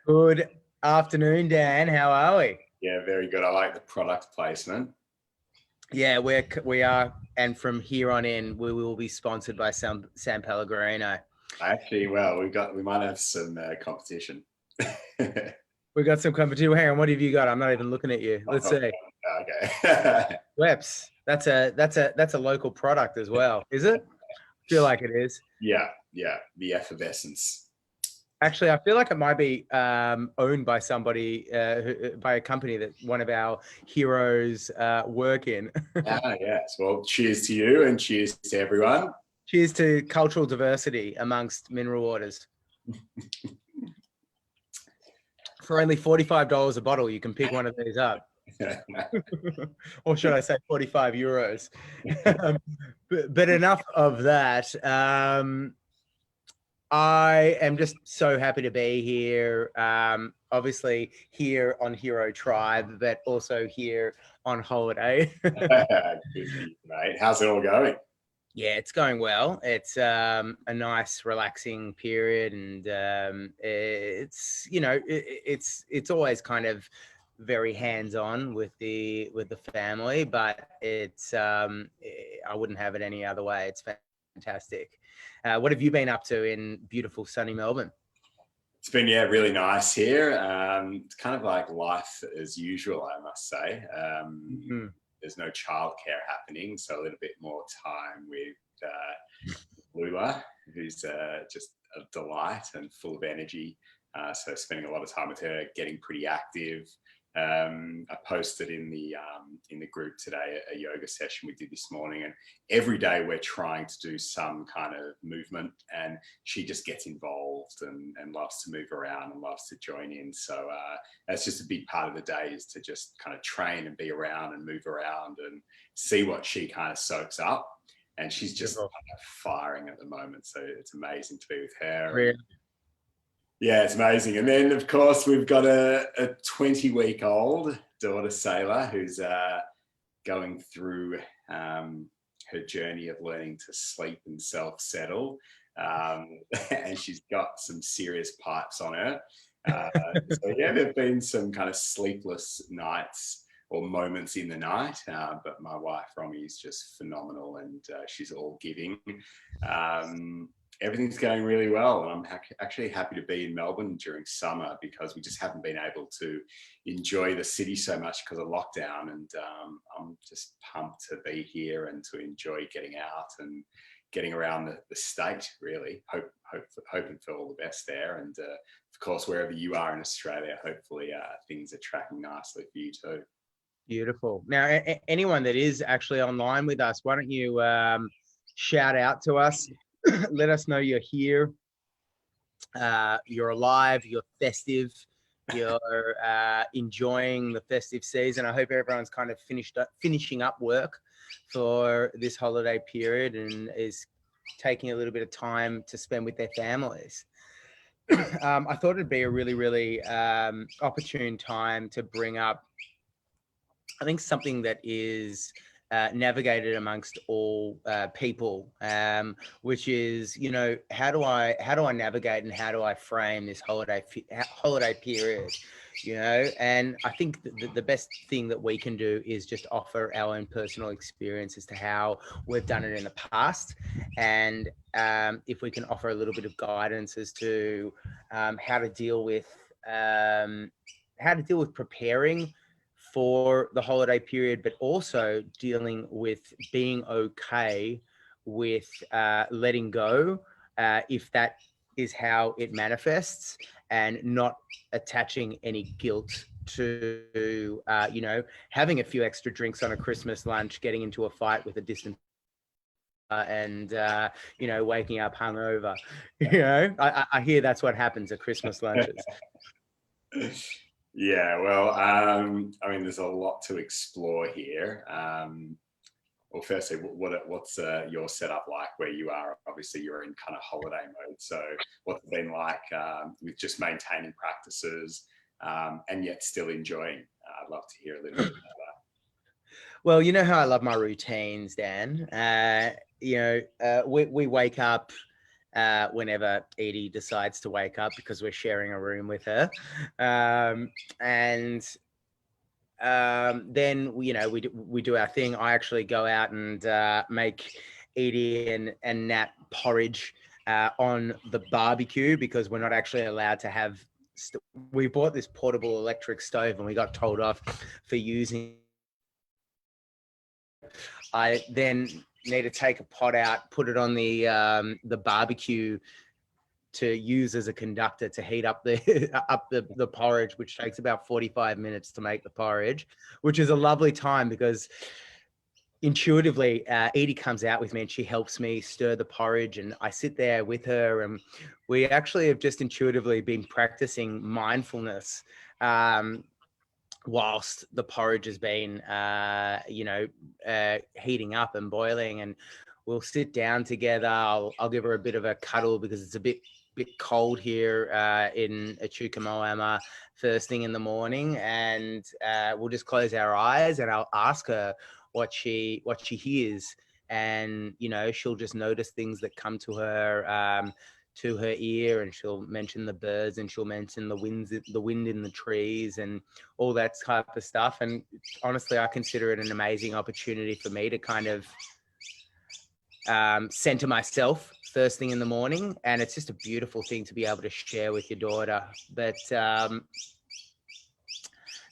Good afternoon, Dan. How are we? Yeah, very good. I like the product placement. Yeah, we are, and from here on in, we will be sponsored by San Pellegrino. Actually, well, we might have some competition. We got some competition. Hang on, what have you got? I'm not even looking at you. Let's see. Okay. Weps. That's a local product as well, is it? Feel like it is. Yeah, the effervescence. Actually, I feel like it might be owned by somebody, by a company that one of our heroes work in. Yes. Well, cheers to you and cheers to everyone. Cheers to cultural diversity amongst mineral waters. For only $45 a bottle, you can pick one of these up. Or should I say 45 euros? But enough of that. I am just so happy to be here. Obviously here on Hero Tribe, but also here on holiday. Good for you, mate. How's it all going? Yeah, it's going well. It's a nice, relaxing period, and it's always kind of very hands-on with the family, but I wouldn't have it any other way. It's fantastic. What have you been up to in beautiful sunny Melbourne? It's been really nice here. It's kind of like life as usual, I must say. There's no childcare happening, so a little bit more time with Lula, who's just a delight and full of energy. So spending a lot of time with her, getting pretty active. I posted in the group today a yoga session we did this morning, and every day we're trying to do some kind of movement, and she just gets involved and loves to move around and loves to join in. So that's just a big part of the day, is to just kind of train and be around and move around and see what she kind of soaks up. And she's just kind of firing at the moment, so it's amazing to be with her. Really? Yeah, it's amazing. And then, of course, we've got a 20-week-old daughter, Sailor, who's going through her journey of learning to sleep and self-settle. And she's got some serious pipes on her. So, yeah, there have been some kind of sleepless nights or moments in the night. But my wife, Romy, is just phenomenal, and she's all giving. Everything's going really well, and I'm actually happy to be in Melbourne during summer, because we just haven't been able to enjoy the city so much because of lockdown, and I'm just pumped to be here and to enjoy getting out and getting around the state, really. Hoping for all the best there, and of course, wherever you are in Australia, hopefully things are tracking nicely for you too. Beautiful. Now, anyone that is actually online with us, why don't you shout out to us? Let us know you're here, you're alive, you're festive, you're enjoying the festive season. I hope everyone's kind of finishing up work for this holiday period and is taking a little bit of time to spend with their families. I thought it'd be a really, really opportune time to bring up, I think, something that is navigated amongst all people, which is, how do I navigate and how do I frame this holiday period, and I think the best thing that we can do is just offer our own personal experience as to how we've done it in the past, and if we can offer a little bit of guidance as to how to deal with preparing for the holiday period, but also dealing with being okay with letting go if that is how it manifests, and not attaching any guilt to having a few extra drinks on a Christmas lunch, getting into a fight with a distant and waking up hungover. I hear that's what happens at Christmas lunches. Yeah, well, I mean, there's a lot to explore here. Well, firstly, what's your setup like where you are? Obviously, you're in kind of holiday mode. So what's it been like with just maintaining practices and yet still enjoying? I'd love to hear a little bit about that. Well, you know how I love my routines, Dan. We wake up whenever Edie decides to wake up, because we're sharing a room with her. And then we do our thing. I actually go out and make Edie and Nat porridge on the barbecue, because we're not actually allowed to have. We bought this portable electric stove and we got told off for using. I then need to take a pot out, put it on the barbecue to use as a conductor to heat up the porridge, which takes about 45 minutes to make the porridge, which is a lovely time because intuitively Edie comes out with me and she helps me stir the porridge, and I sit there with her, and we actually have just intuitively been practicing mindfulness whilst the porridge has been heating up and boiling, and we'll sit down together. I'll give her a bit of a cuddle because it's a bit cold here in Echuca Moama first thing in the morning, and we'll just close our eyes and I'll ask her what she hears, and she'll just notice things that come to her ear, and she'll mention the birds, and she'll mention the wind in the trees and all that type of stuff. And honestly, I consider it an amazing opportunity for me to kind of center myself first thing in the morning, and it's just a beautiful thing to be able to share with your daughter. But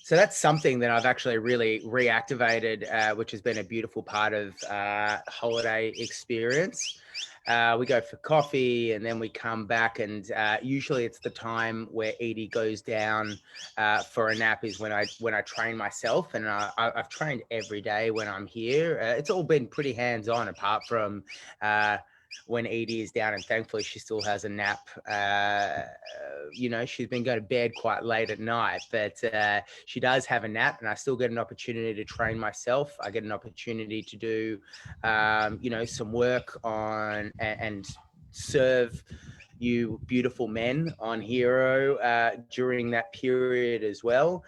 so that's something that I've actually really reactivated, which has been a beautiful part of holiday experience. We go for coffee and then we come back, and usually it's the time where Edie goes down for a nap is when I train myself, and I've trained every day when I'm here. It's all been pretty hands-on apart from when Edie is down, and thankfully she still has a nap. She's been going to bed quite late at night, but she does have a nap, and I still get an opportunity to train myself. I get an opportunity to do, some work on and serve you beautiful men on Hero during that period as well.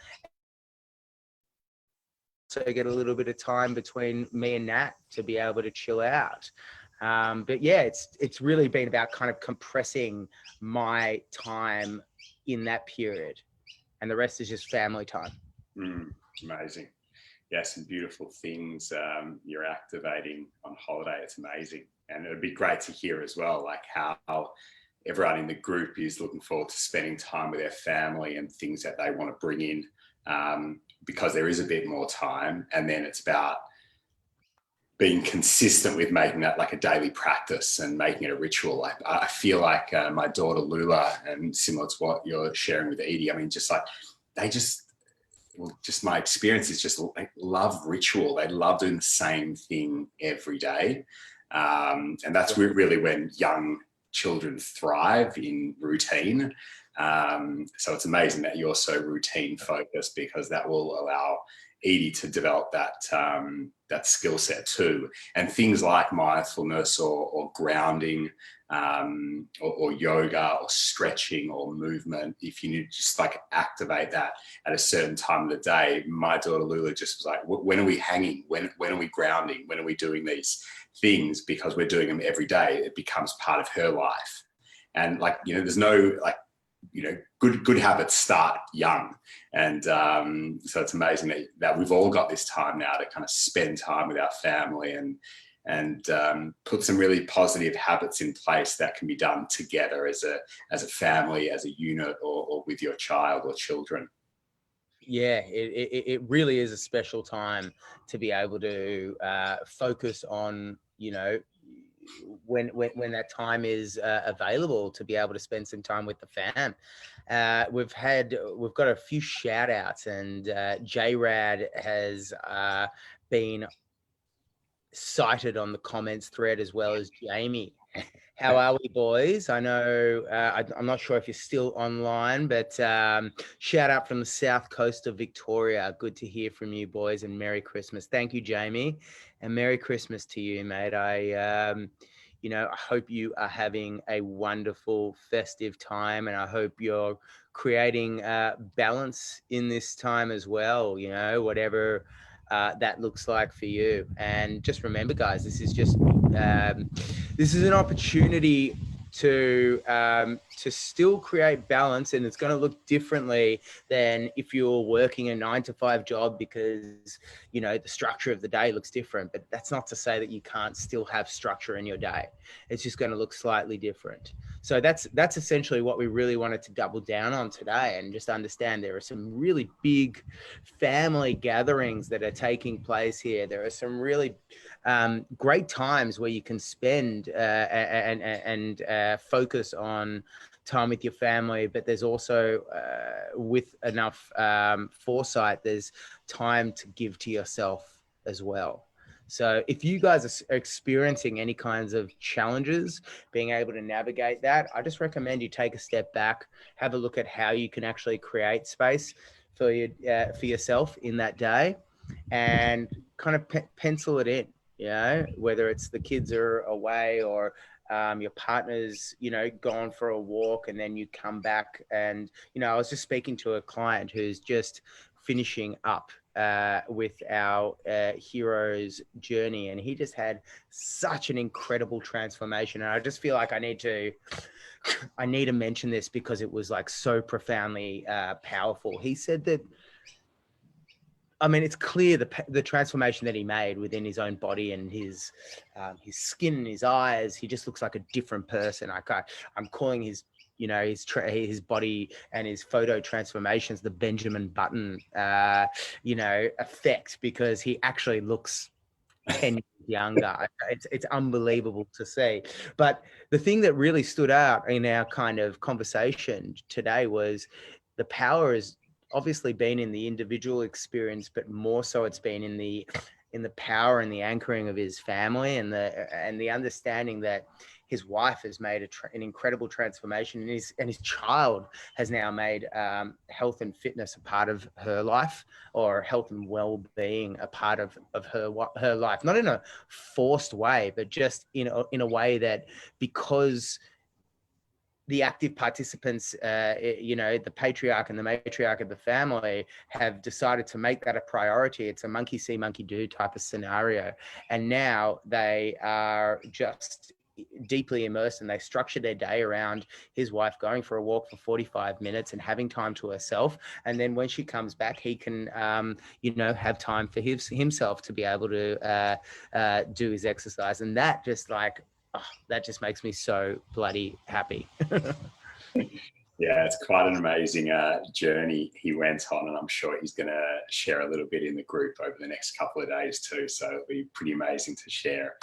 So I get a little bit of time between me and Nat to be able to chill out. But yeah, it's really been about kind of compressing my time in that period, and the rest is just family time. Amazing. Yeah, some beautiful things you're activating on holiday. It's amazing. And it'd be great to hear as well, like how everyone in the group is looking forward to spending time with their family and things that they want to bring in, because there is a bit more time. And then it's about being consistent with making that like a daily practice and making it a ritual. Like I feel like my daughter Lula, and similar to what you're sharing with Edie, I mean, just like just my experience is just like love ritual. They love doing the same thing every day. And that's really when young children thrive in routine. So it's amazing that you're so routine focused, because that will allow Edie to develop that skill set too. And things like mindfulness or grounding, or yoga or stretching or movement, if you need to just like activate that at a certain time of the day. My daughter Lula just was like, when are we hanging? When are we grounding? When are we doing these things? Because we're doing them every day. It becomes part of her life. And like, there's no like, good habits start young. And so it's amazing that we've all got this time now to kind of spend time with our family and put some really positive habits in place that can be done together as a family, as a unit, or with your child or children. Yeah, it really is a special time to be able to focus on, when that time is available, to be able to spend some time with the fam. We've got a few shout outs, and JRAD has been cited on the comments thread, as well as Jamie. How are we, boys? I know I'm not sure if you're still online, but shout out from the south coast of Victoria. Good to hear from you, boys, and Merry Christmas. Thank you, Jamie, and Merry Christmas to you, mate. I hope you are having a wonderful festive time, and I hope you're creating balance in this time as well. Whatever that looks like for you. And just remember, guys, this is an opportunity to still create balance, and it's going to look differently than if you're working a 9-to-5 job, because the structure of the day looks different. But that's not to say that you can't still have structure in your day. It's just going to look slightly different. So that's essentially what we really wanted to double down on today, and just understand there are some really big family gatherings that are taking place here. There are some really great times where you can spend and focus on time with your family, but there's also with enough foresight, there's time to give to yourself as well. So if you guys are experiencing any kinds of challenges, being able to navigate that, I just recommend you take a step back, have a look at how you can actually create space for yourself in that day, and kind of pencil it in. Whether it's the kids are away, or your partner's, gone for a walk, and then you come back. And, I was just speaking to a client who's just finishing up with our hero's journey, and he just had such an incredible transformation. And I just feel like I need to mention this, because it was like so profoundly powerful. He said that, it's clear the transformation that he made within his own body, and his skin and his eyes. He just looks like a different person. I'm calling his body and his photo transformations the Benjamin Button effect, because he actually looks 10 years younger. It's unbelievable to see. But the thing that really stood out in our kind of conversation today was the power is obviously been in the individual experience, but more so it's been in the power and the anchoring of his family, and the understanding that his wife has made an incredible transformation, and his child has now made health and fitness a part of her life, or health and well-being a part of her life, not in a forced way, but just in a way that, because the active participants, the patriarch and the matriarch of the family have decided to make that a priority. It's a monkey see, monkey do type of scenario. And now they are just deeply immersed, and they structure their day around his wife going for a walk for 45 minutes and having time to herself. And then when she comes back, he can, have time for himself to be able to do his exercise. And that just that just makes me so bloody happy. Yeah, it's quite an amazing journey he went on, and I'm sure he's going to share a little bit in the group over the next couple of days too. So it'll be pretty amazing to share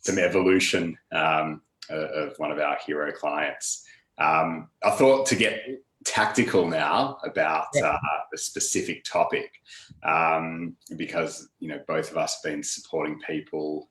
some evolution of one of our hero clients. I thought to get tactical now about a specific topic, because both of us have been supporting people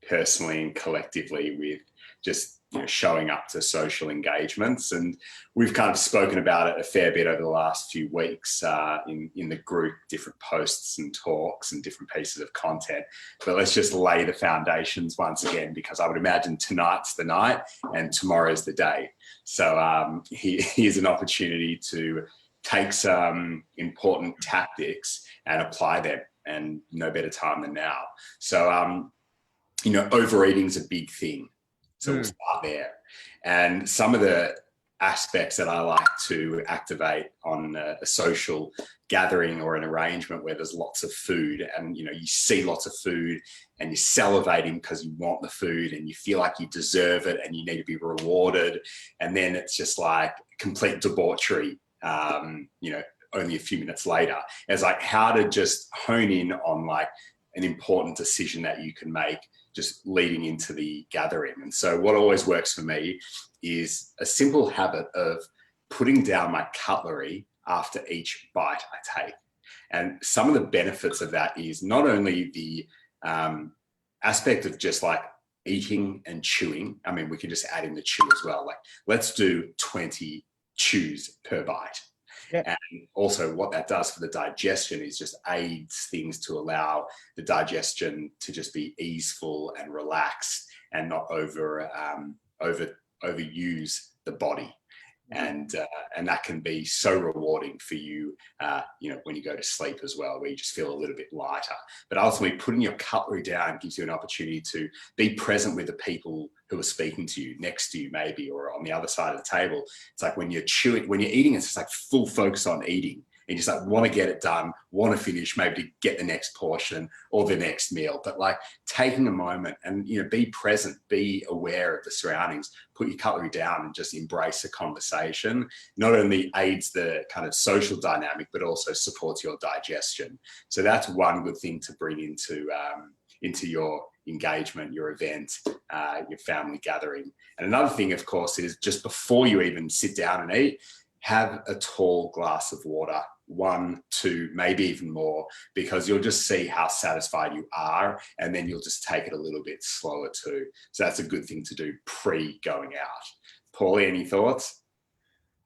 personally and collectively with just showing up to social engagements, and we've kind of spoken about it a fair bit over the last few weeks in the group, different posts and talks and different pieces of content. But let's just lay the foundations once again, because I would imagine tonight's the night and tomorrow's the day. So here's an opportunity to take some important tactics and apply them, and no better time than now. So overeating's a big thing. So we'll start there. And some of the aspects that I like to activate on a social gathering or an arrangement where there's lots of food, and you see lots of food and you're salivating because you want the food and you feel like you deserve it and you need to be rewarded. And then it's just like complete debauchery, only a few minutes later. It's like how to just hone in on like an important decision that you can make just leading into the gathering. And so what always works for me is a simple habit of putting down my cutlery after each bite I take. And some of the benefits of that is not only the aspect of just like eating and chewing. I mean, we can just add in the chew as well. Like, let's do 20 chews per bite. Yeah. And also what that does for the digestion is just aids things to allow the digestion to just be easeful and relaxed and not overuse the body. and that can be so rewarding for you, when you go to sleep as well, where you just feel a little bit lighter. But ultimately, putting your cutlery down gives you an opportunity to be present with the people who are speaking to you, next to you maybe, or on the other side of the table. It's like when you're eating, it's just like full focus on eating. And you just like want to get it done, want to finish, maybe to get the next portion or the next meal. But like taking a moment and, be present, be aware of the surroundings, put your cutlery down and just embrace the conversation, not only aids the kind of social dynamic, but also supports your digestion. So that's one good thing to bring into your engagement, your event, your family gathering. And another thing, of course, is just before you even sit down and eat, have a tall glass of water, 1, 2, maybe even more, because you'll just see how satisfied you are, and then you'll just take it a little bit slower too. So that's a good thing to do pre-going out. Paulie, any thoughts?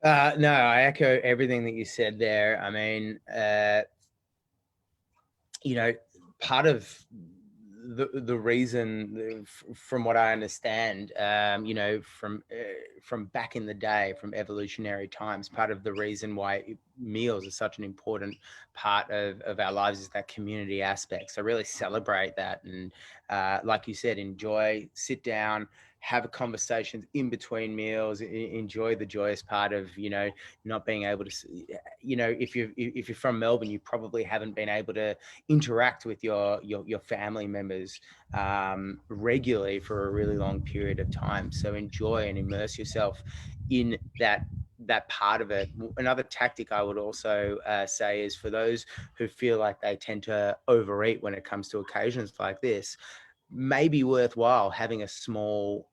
No, I echo everything that you said there. I mean, part of the reason, from what I understand, from back in the day, from evolutionary times, part of the reason why meals are such an important part of our lives is that community aspect. So really celebrate that, and like you said, enjoy, sit down, have conversations in between meals, enjoy the joyous part of, not being able to, if you're from Melbourne, you probably haven't been able to interact with your family members regularly for a really long period of time. So enjoy and immerse yourself in that part of it. Another tactic I would also say is for those who feel like they tend to overeat when it comes to occasions like this, may be worthwhile having a small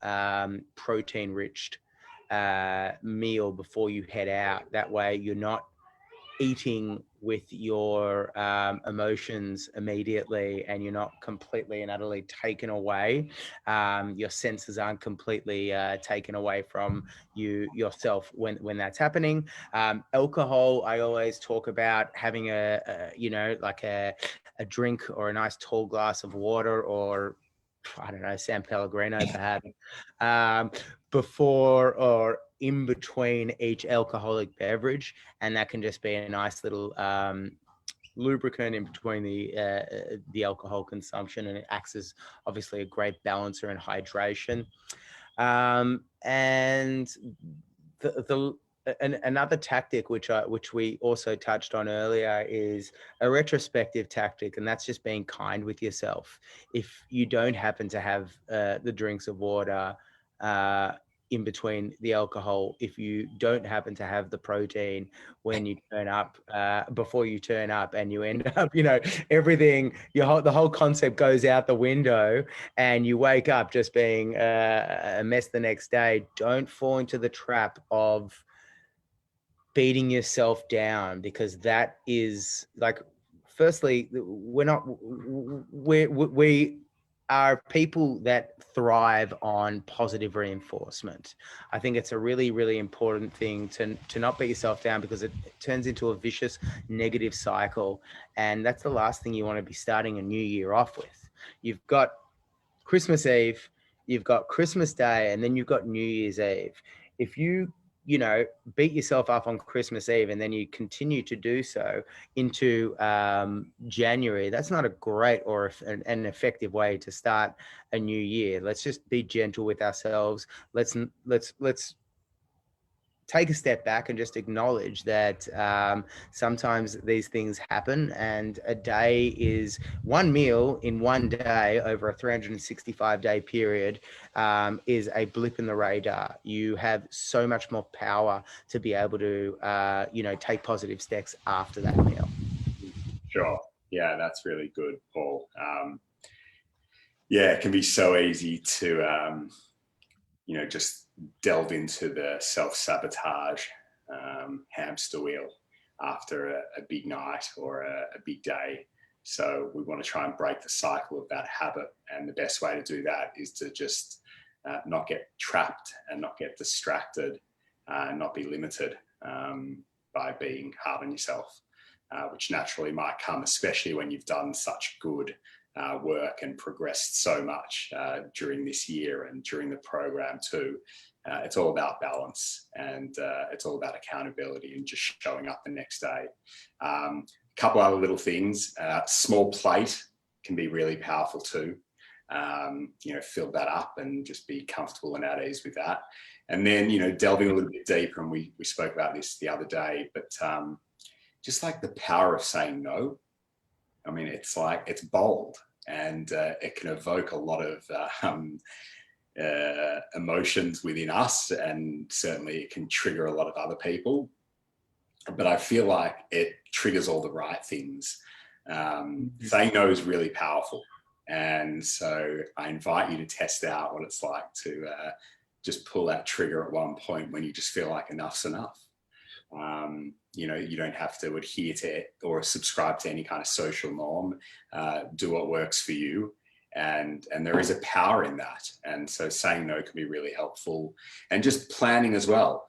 protein-rich meal before you head out. That way you're not eating with your emotions immediately, and you're not completely and utterly taken away. Your senses aren't completely taken away from yourself when that's happening. Alcohol, I always talk about having a drink or a nice tall glass of water, or I don't know, San Pellegrino perhaps, before or in between each alcoholic beverage, and that can just be a nice little lubricant in between the alcohol consumption, and it acts as obviously a great balancer and hydration. And another tactic which we also touched on earlier is a retrospective tactic, and that's just being kind with yourself. If you don't happen to have the drinks of water in between the alcohol, if you don't happen to have the protein when you turn up, before you turn up, and you end up, everything, the whole concept goes out the window, and you wake up just being a mess the next day, don't fall into the trap of beating yourself down, because that is like, firstly, we are people that thrive on positive reinforcement. I think it's a really, really important thing to not beat yourself down, because it turns into a vicious negative cycle. And that's the last thing you want to be starting a new year off with. You've got Christmas Eve, you've got Christmas Day, and then you've got New Year's Eve. If you beat yourself up on Christmas Eve and then you continue to do so into January, that's not a great or an effective way to start a new year. Let's just be gentle with ourselves. Let's take a step back and just acknowledge that sometimes these things happen, and a day is one meal in one day over a 365-day period is a blip in the radar. You have so much more power to be able to, take positive steps after that meal. Sure. Yeah, that's really good, Paul. It can be so easy to, just delve into the self-sabotage hamster wheel after a big night or a big day. So we want to try and break the cycle of that habit. And the best way to do that is to just not get trapped and not get distracted, and not be limited by being hard on yourself, which naturally might come, especially when you've done such good work and progressed so much during this year and during the program too. It's all about balance, and it's all about accountability and just showing up the next day. A couple other little things. Small plate can be really powerful too. Fill that up and just be comfortable and at ease with that. And then, delving a little bit deeper, and we spoke about this the other day, but just like the power of saying no. I mean, it's bold, and it can evoke a lot of emotions within us, and certainly it can trigger a lot of other people. But I feel like it triggers all the right things. Saying no is really powerful. And so I invite you to test out what it's like to just pull that trigger at one point when you just feel like enough's enough. You don't have to adhere to it or subscribe to any kind of social norm. Do what works for you. And there is a power in that. And so saying no can be really helpful, and just planning as well.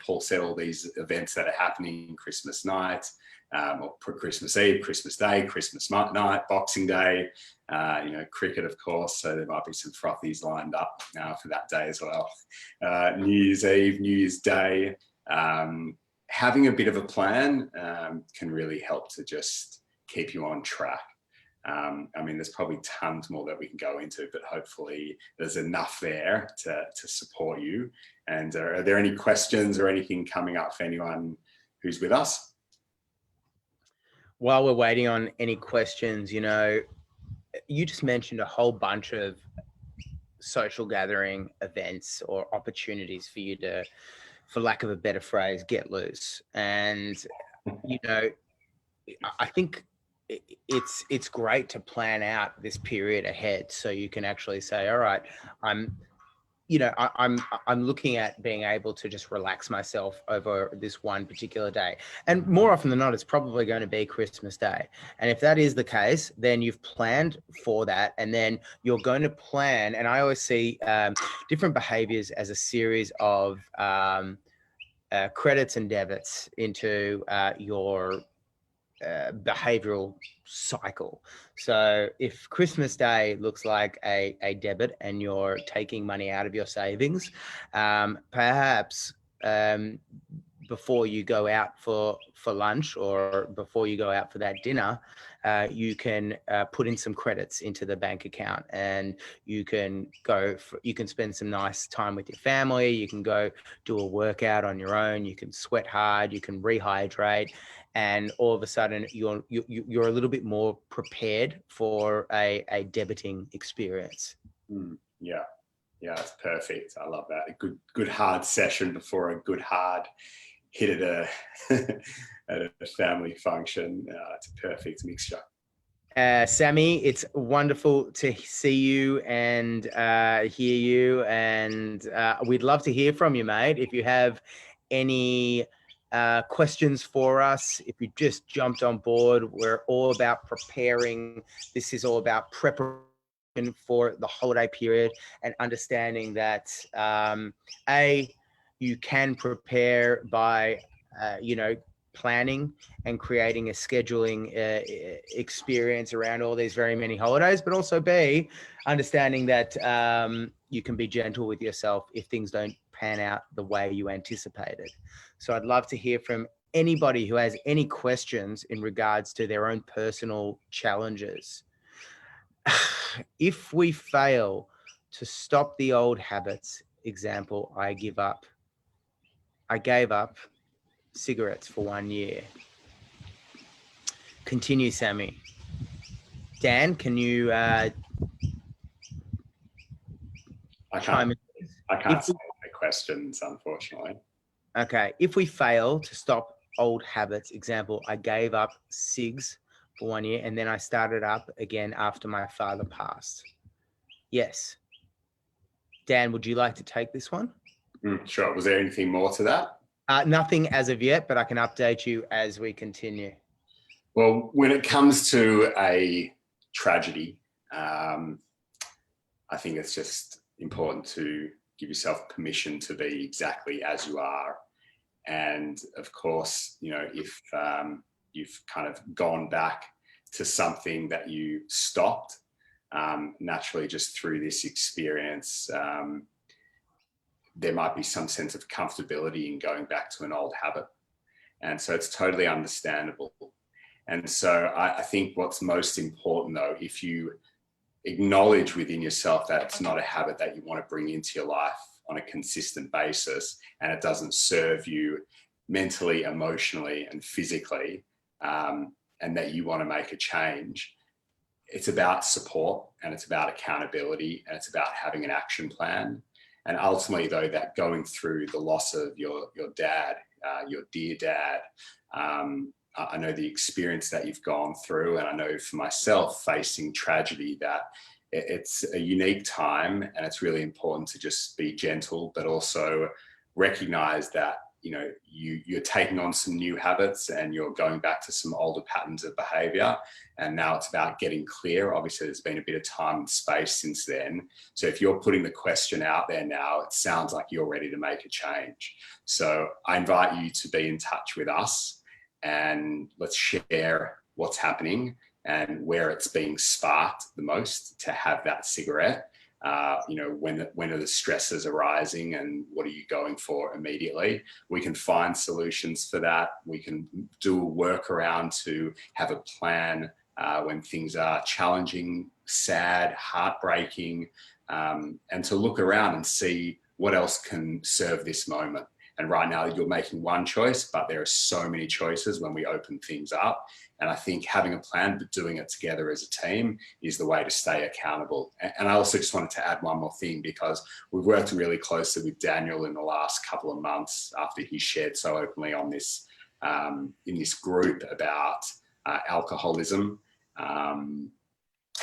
Paul said all these events that are happening, Christmas night, or Christmas Eve, Christmas Day, Christmas night, Boxing Day, cricket, of course. So there might be some frothies lined up for that day as well. New Year's Eve, New Year's Day. Having a bit of a plan can really help to just keep you on track. There's probably tons more that we can go into, but hopefully there's enough there to support you. And are there any questions or anything coming up for anyone who's with us? While we're waiting on any questions, you just mentioned a whole bunch of social gathering events or opportunities for you to, for lack of a better phrase, get loose. And, I think it's great to plan out this period ahead, so you can actually say, all right, I'm looking at being able to just relax myself over this one particular day. And more often than not, it's probably going to be Christmas Day. And if that is the case, then you've planned for that. And then you're going to plan. And I always see different behaviors as a series of credits and debits into your behavioral cycle. So if Christmas Day looks like a debit and you're taking money out of your savings, perhaps before you go out for lunch, or before you go out for that dinner, you can put in some credits into the bank account, and you can spend some nice time with your family. You can go do a workout on your own. You can sweat hard. You can rehydrate. And all of a sudden, you're a little bit more prepared for a debiting experience. Yeah, it's perfect. I love that. A good hard session before a good hard hit at a family function. It's a perfect mixture. Sammy, it's wonderful to see you and hear you, and we'd love to hear from you, mate. If you have any questions for us, if you just jumped on board, we're all about preparing. This is all about preparation for the holiday period, and understanding that you can prepare by planning and creating a scheduling experience around all these very many holidays, but also B, understanding that you can be gentle with yourself if things don't pan out the way you anticipated. So I'd love to hear from anybody who has any questions in regards to their own personal challenges. If we fail to stop the old habits, example, I gave up cigarettes for 1 year. Continue, Sammy. Dan, can you chime in? I can't see the questions, unfortunately. Okay. If we fail to stop old habits, example, I gave up cigs for 1 year and then I started up again after my father passed. Yes. Dan, would you like to take this one? Sure. Was there anything more to that? Nothing as of yet, but I can update you as we continue. Well, when it comes to a tragedy, I think it's just important to give yourself permission to be exactly as you are. And of course, if you've kind of gone back to something that you stopped, naturally just through this experience, there might be some sense of comfortability in going back to an old habit. And so it's totally understandable. And so I think what's most important, though, if you acknowledge within yourself that it's not a habit that you want to bring into your life on a consistent basis, and it doesn't serve you mentally, emotionally, and physically, and that you want to make a change, it's about support, and it's about accountability, and it's about having an action plan. And ultimately, though, that going through the loss of your dad, your dear dad, I know the experience that you've gone through, and I know for myself facing tragedy that it's a unique time, and it's really important to just be gentle, but also recognize that, you know, you're taking on some new habits and you're going back to some older patterns of behavior. And now it's about getting clear. Obviously, there's been a bit of time and space since then. So if you're putting the question out there now, it sounds like you're ready to make a change. So I invite you to be in touch with us, and let's share what's happening and where it's being sparked the most to have that cigarette. You know, when are the stresses arising, and what are you going for immediately? We can find solutions for that. We can do a workaround to have a plan when things are challenging, sad, heartbreaking, and to look around and see what else can serve this moment. And right now you're making one choice, but there are so many choices when we open things up. And I think having a plan, but doing it together as a team is the way to stay accountable. And I also just wanted to add one more thing, because we've worked really closely with Daniel in the last couple of months after he shared so openly on this, in this group about alcoholism and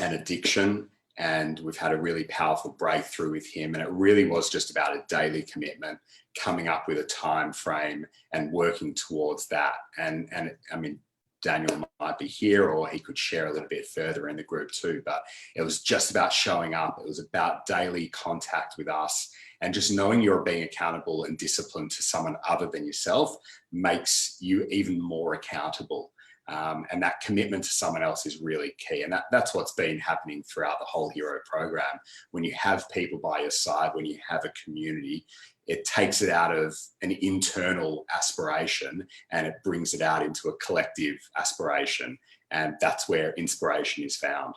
addiction. And we've had a really powerful breakthrough with him. And it really was just about a daily commitment, coming up with a time frame and working towards that. And I mean, Daniel might be here, or he could share a little bit further in the group too, but it was just about showing up. It was about daily contact with us, and just knowing you're being accountable and disciplined to someone other than yourself makes you even more accountable. And that commitment to someone else is really key. And that's what's been happening throughout the whole Hero program. When you have people by your side, when you have a community, it takes it out of an internal aspiration and it brings it out into a collective aspiration. And that's where inspiration is found.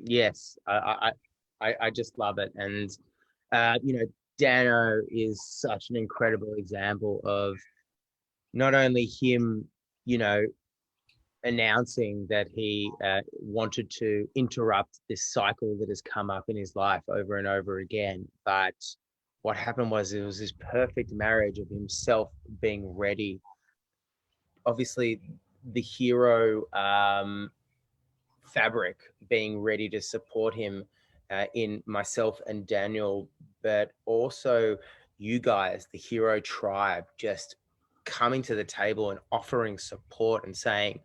Yes, I just love it. And, you know, Dano is such an incredible example of not only him, you know, announcing that he wanted to interrupt this cycle that has come up in his life over and over again, but what happened was it was this perfect marriage of himself being ready. Obviously, the Hero fabric being ready to support him in myself and Daniel, but also you guys, the Hero tribe, just coming to the table and offering support and saying,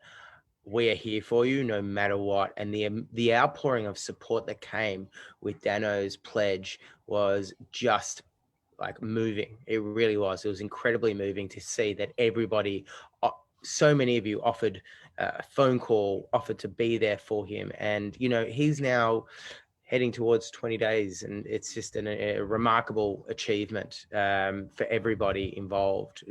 we are here for you no matter what. And the outpouring of support that came with Dano's pledge was just like moving. It really was. It was incredibly moving to see that everybody, so many of you offered a phone call, offered to be there for him. And, you know, he's now heading towards 20 days, and it's just a remarkable achievement for everybody involved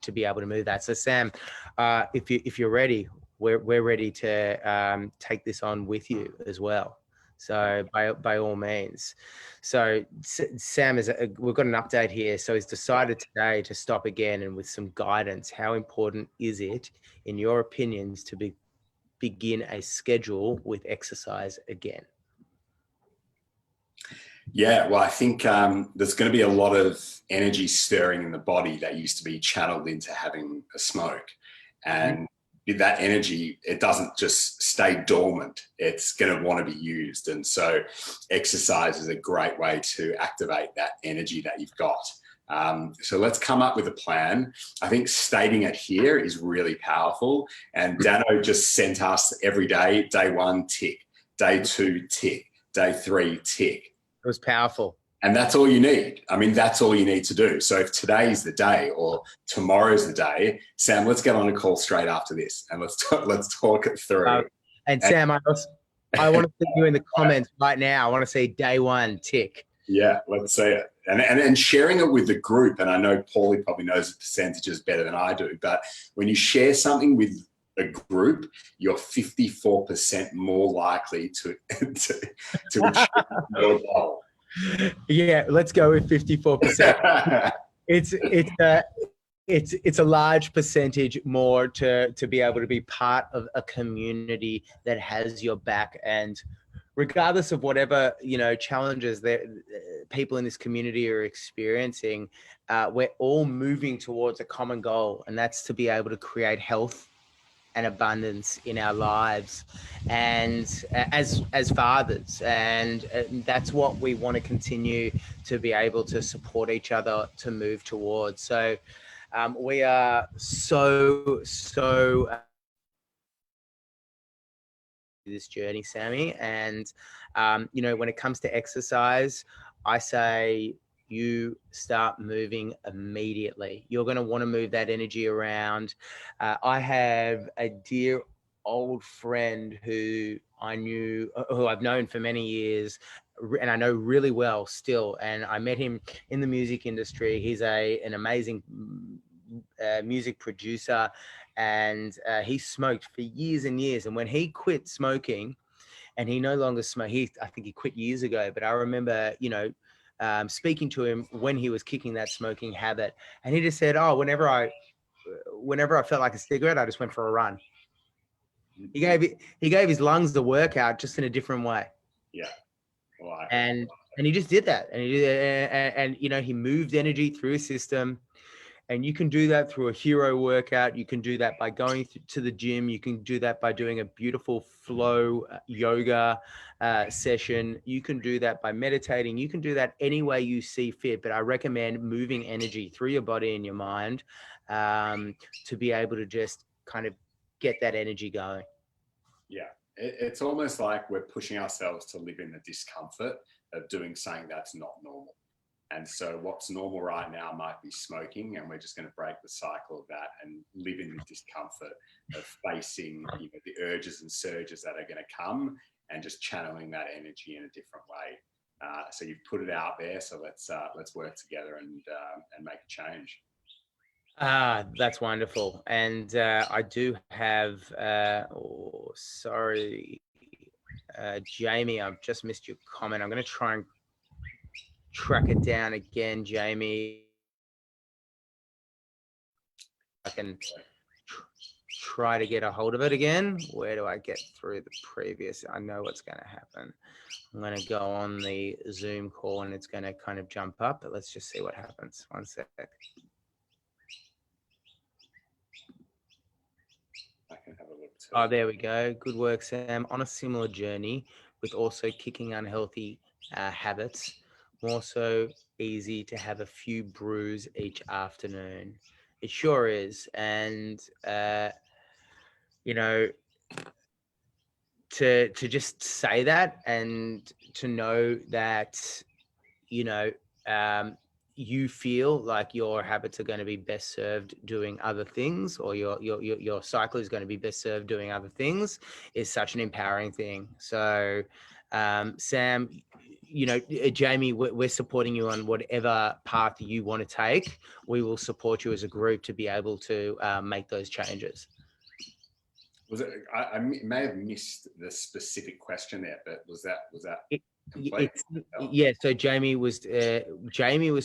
to be able to move that. So Sam, if you're ready, we're ready to take this on with you as well. So by all means. So Sam, we've got an update here. So he's decided today to stop again, and with some guidance. How important is it, in your opinions, to begin a schedule with exercise again? Yeah, well, I think there's going to be a lot of energy stirring in the body that used to be channeled into having a smoke. And that energy, it doesn't just stay dormant. It's going to want to be used. And so exercise is a great way to activate that energy that you've got. So let's come up with a plan. I think stating it here is really powerful. And Dano just sent us every day, day 1, tick, day 2, tick, day 3, tick. It was powerful. And that's all you need. I mean, that's all you need to do. So if today's the day or tomorrow's the day, Sam, let's get on a call straight after this and let's talk it through. And Sam, I want to see you in the comments right now. I want to see day 1 tick. Yeah, let's say it. And sharing it with the group, and I know Paulie probably knows the percentages better than I do, but when you share something with a group, you're 54% more likely to achieve your goal. Yeah, let's go with 54%. It's a large percentage more to be able to be part of a community that has your back, and regardless of whatever challenges that people in this community are experiencing, we're all moving towards a common goal, and that's to be able to create health and abundance in our lives, and as fathers, and that's what we want to continue to be able to support each other to move towards. So we are so this journey, Sammy. And when it comes to exercise, I say you start moving immediately. You're going to want to move that energy around. I have a dear old friend who I've known for many years, and I know really well still. And I met him in the music industry. He's an amazing music producer, and he smoked for years and years. And when he quit smoking, and he no longer smoked, I think he quit years ago, but I remember, speaking to him when he was kicking that smoking habit, and he just said, "Oh, whenever I felt like a cigarette, I just went for a run." He gave his lungs the workout, just in a different way. Yeah. Well, and he just did that, and he moved energy through his system. And you can do that through a hero workout. You can do that by going to the gym. You can do that by doing a beautiful flow yoga session. You can do that by meditating. You can do that any way you see fit. But I recommend moving energy through your body and your mind to be able to just kind of get that energy going. Yeah. It's almost like we're pushing ourselves to live in the discomfort of doing something that's not normal. And so what's normal right now might be smoking, and we're just going to break the cycle of that and live in the discomfort of facing the urges and surges that are going to come, and just channeling that energy in a different way. So you've put it out there. So let's work together and make a change. That's wonderful. And I do have, Jamie, I've just missed your comment. I'm going to try and track it down again, Jamie. I can try to get a hold of it again. Where do I get through the previous? I know what's going to happen. I'm going to go on the Zoom call and it's going to kind of jump up, but let's just see what happens. One sec. I can have a look too. Oh, there we go. Good work, Sam. On a similar journey with also kicking unhealthy habits, more so easy to have a few brews each afternoon. It sure is. And, to just say that, and to know that, you feel like your habits are going to be best served doing other things, or your cycle is going to be best served doing other things, is such an empowering thing. So, Sam, Jamie, we're supporting you on whatever path you want to take. We will support you as a group to be able to make those changes. Was it? I may have missed the specific question there, but was that complete? Yeah. So Jamie was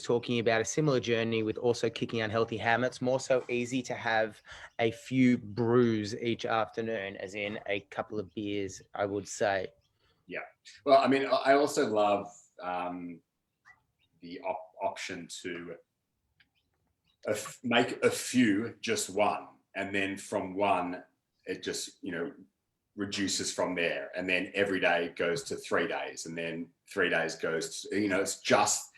talking about a similar journey with also kicking unhealthy habits, more so easy to have a few brews each afternoon, as in a couple of beers, I would say. Yeah. Well, I mean, I also love the option to make a few just one, and then from one, it just, reduces from there. And then every day goes to 3 days, and then 3 days goes to, it's just,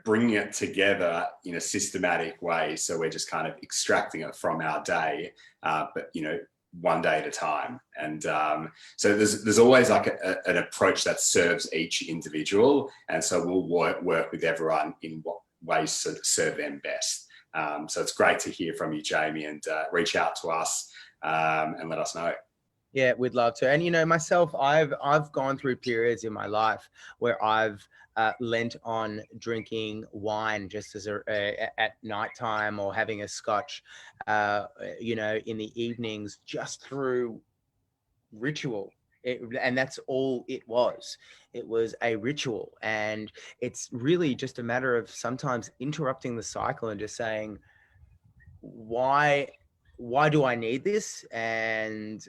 bringing it together in a systematic way. So we're just kind of extracting it from our day, but, one day at a time. And so there's always like an approach that serves each individual. And so we'll work with everyone in what ways to serve them best. So it's great to hear from you, Jamie, and reach out to us and let us know. Yeah, we'd love to. And myself, I've gone through periods in my life where I've lent on drinking wine just as at nighttime, or having a scotch, you know, in the evenings, just through ritual. And that's all it was. It was a ritual. And it's really just a matter of sometimes interrupting the cycle and just saying, why do I need this? And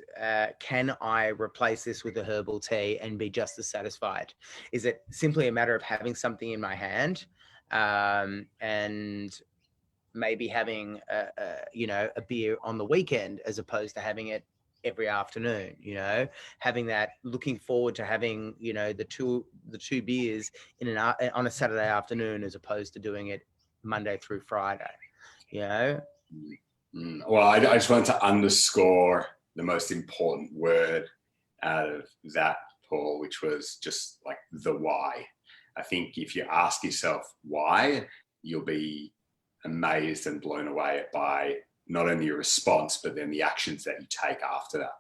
can I replace this with a herbal tea and be just as satisfied? Is it simply a matter of having something in my hand, and maybe having you know, a beer on the weekend as opposed to having it every afternoon? You know, having that, looking forward to having, you know, the two beers on a Saturday afternoon as opposed to doing it Monday through Friday. You know. Well, I just wanted to underscore the most important word out of that, Paul, which was just like the why. I think if you ask yourself why, you'll be amazed and blown away by not only your response, but then the actions that you take after that.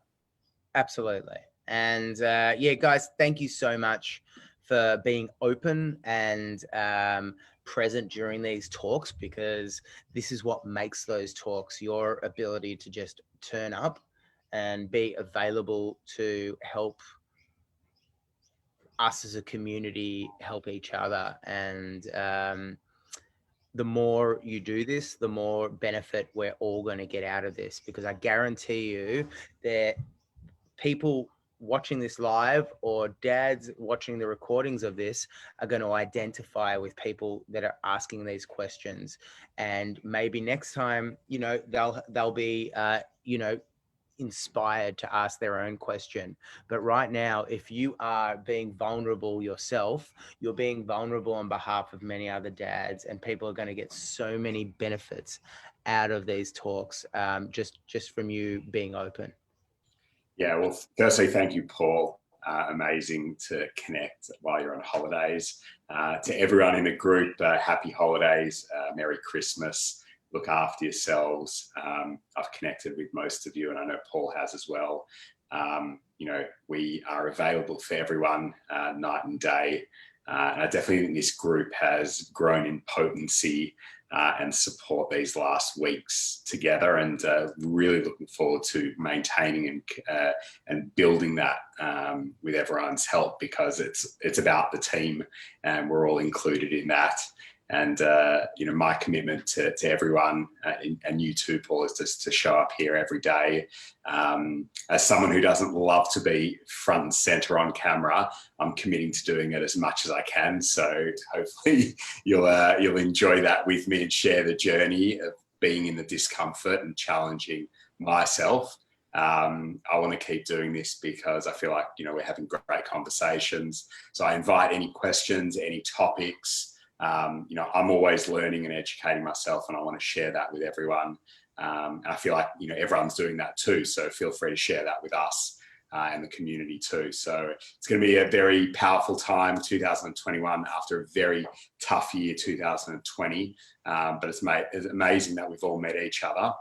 Absolutely. And yeah, guys, thank you so much for being open and present during these talks, because this is what makes those talks, your ability to just turn up and be available to help us as a community help each other. And the more you do this, the more benefit we're all going to get out of this, because I guarantee you that people watching this live, or dads watching the recordings of this, are going to identify with people that are asking these questions. And maybe next time, you know, they'll be you know, inspired to ask their own question. But right now, if you are being vulnerable yourself, you're being vulnerable on behalf of many other dads, and people are going to get so many benefits out of these talks, just from you being open. Yeah, well, firstly, thank you, Paul. Amazing to connect while you're on holidays. To everyone in the group, happy holidays, Merry Christmas, look after yourselves. I've connected with most of you, and I know Paul has as well. You know, we are available for everyone night and day. And I definitely think this group has grown in potency and support these last weeks together, and really looking forward to maintaining and building that with everyone's help, because it's about the team and we're all included in that. And you know, my commitment to everyone, and you too, Paul, is just to show up here every day. As someone who doesn't love to be front and center on camera, I'm committing to doing it as much as I can. So hopefully you'll enjoy that with me and share the journey of being in the discomfort and challenging myself. I want to keep doing this because I feel like, you know, we're having great conversations. So I invite any questions, any topics. You know, I'm always learning and educating myself, and I want to share that with everyone. And I feel like, you know, everyone's doing that too. So feel free to share that with us and the community too. So it's going to be a very powerful time, 2021, after a very tough year, 2020. But it's amazing that we've all met each other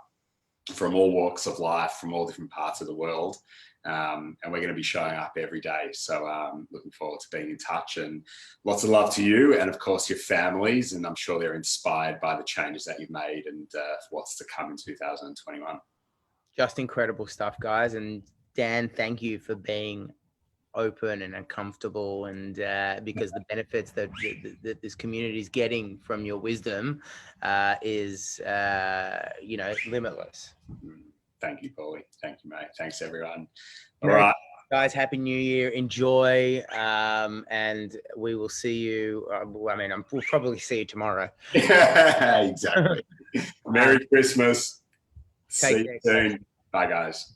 from all walks of life, from all different parts of the world. And we're going to be showing up every day. So looking forward to being in touch, and lots of love to you and of course your families. And I'm sure they're inspired by the changes that you've made and what's to come in 2021. Just incredible stuff, guys. And Dan, thank you for being open and uncomfortable, and because the benefits that this community is getting from your wisdom is you know, limitless. Thank you, Paulie. Thank you, mate. Thanks, everyone. All right, guys, happy new year. Enjoy, and we will see you. I mean, we'll probably see you tomorrow. Exactly. Merry Christmas. See you soon. Bye, guys.